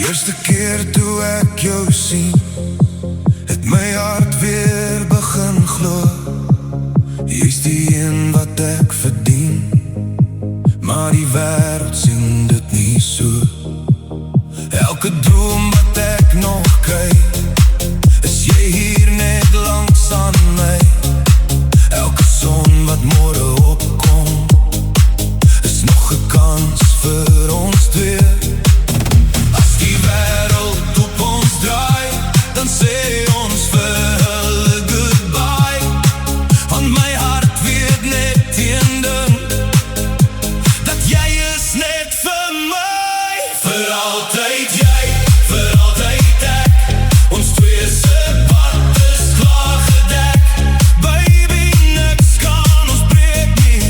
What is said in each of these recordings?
Eerste keer toe ek jou sien, het my hart weer begin glo. Jy's die een wat ek verdien, maar die wêreld sien dit nie so. Elke droom wat ek nog kry, is jy hier net langs aan my. Elke son wat môre opkom, is nog 'n kans vir ons twee. As die wêreld op ons draai, dan sê ons vir hulle goodbye. Want my hart weet net een ding, dat jy is net vir my. Vir altyd jy, vir altyd ek, ons twee se pad is klaar gedek. Baby, niks kan ons breek nie,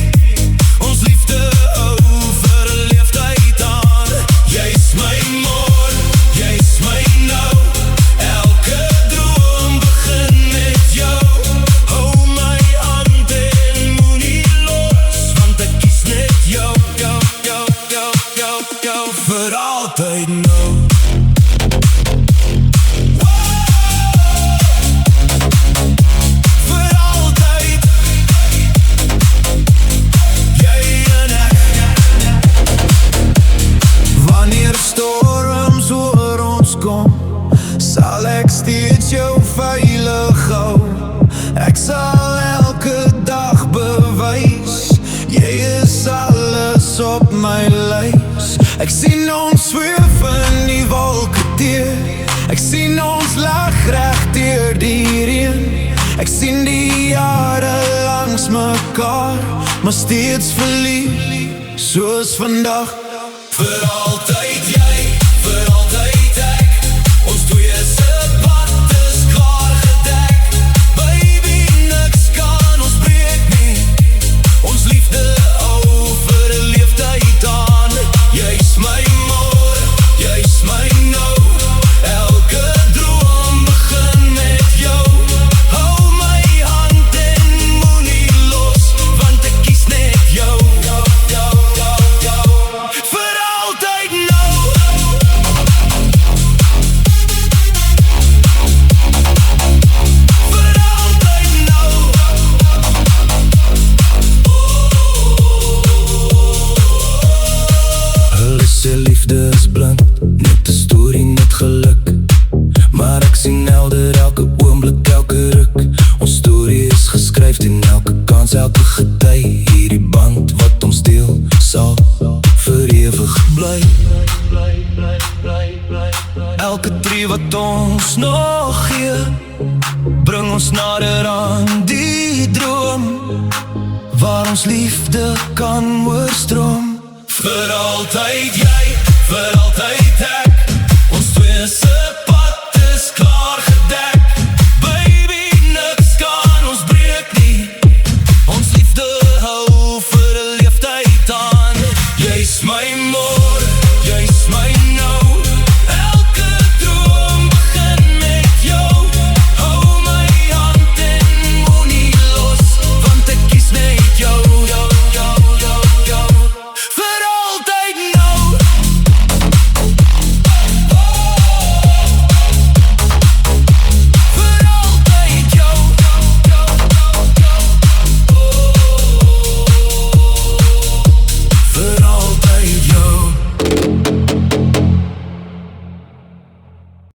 ons liefde hou vir 'n leeftyd aan. Jy's my môre, jy's my nou, elke droom begin met jou. Hou my hand en moenie los, want ek kies net jou, jou, jou, jou, jou, jou, vir altyd nou. Vir altyd, jy en ek. Wanneer storms oor ons kom, sal ek steeds jou veilig hou. Ek sal elke dag bewys, jy is alles op my lys. Ek sien ons sweef in die wolke deur, ek sien ons lag reg deur die reën. Ek sien die jare langs mekaar, maar steeds verlief, soos vandag. Vir altyd jy, vir altyd ek, ons twee se pad is klaar gedek. Baby, niks kan ons breek nie, ons liefde hou vir 'n leeftyd aan. Jy's my môre, jy's my nou, elke droom begin met jou. Hou my hand en moenie los, want ek kies net jou, jou, jou, jou, jou, vir altyd nou. Vir altyd nou. Hulle sê liefde is blind, net 'n storie, net geluk. Maar ek sien helder elke oomblik, elke ruk. Ons storie is geskryf in elke kans, elke gety. Hierdie band wat ons deel, sal vir ewig bly. Elke tree wat ons nog gee, bring ons nader aan die droom, waar ons liefde kan oorstroom. Vir altyd jy, vir altyd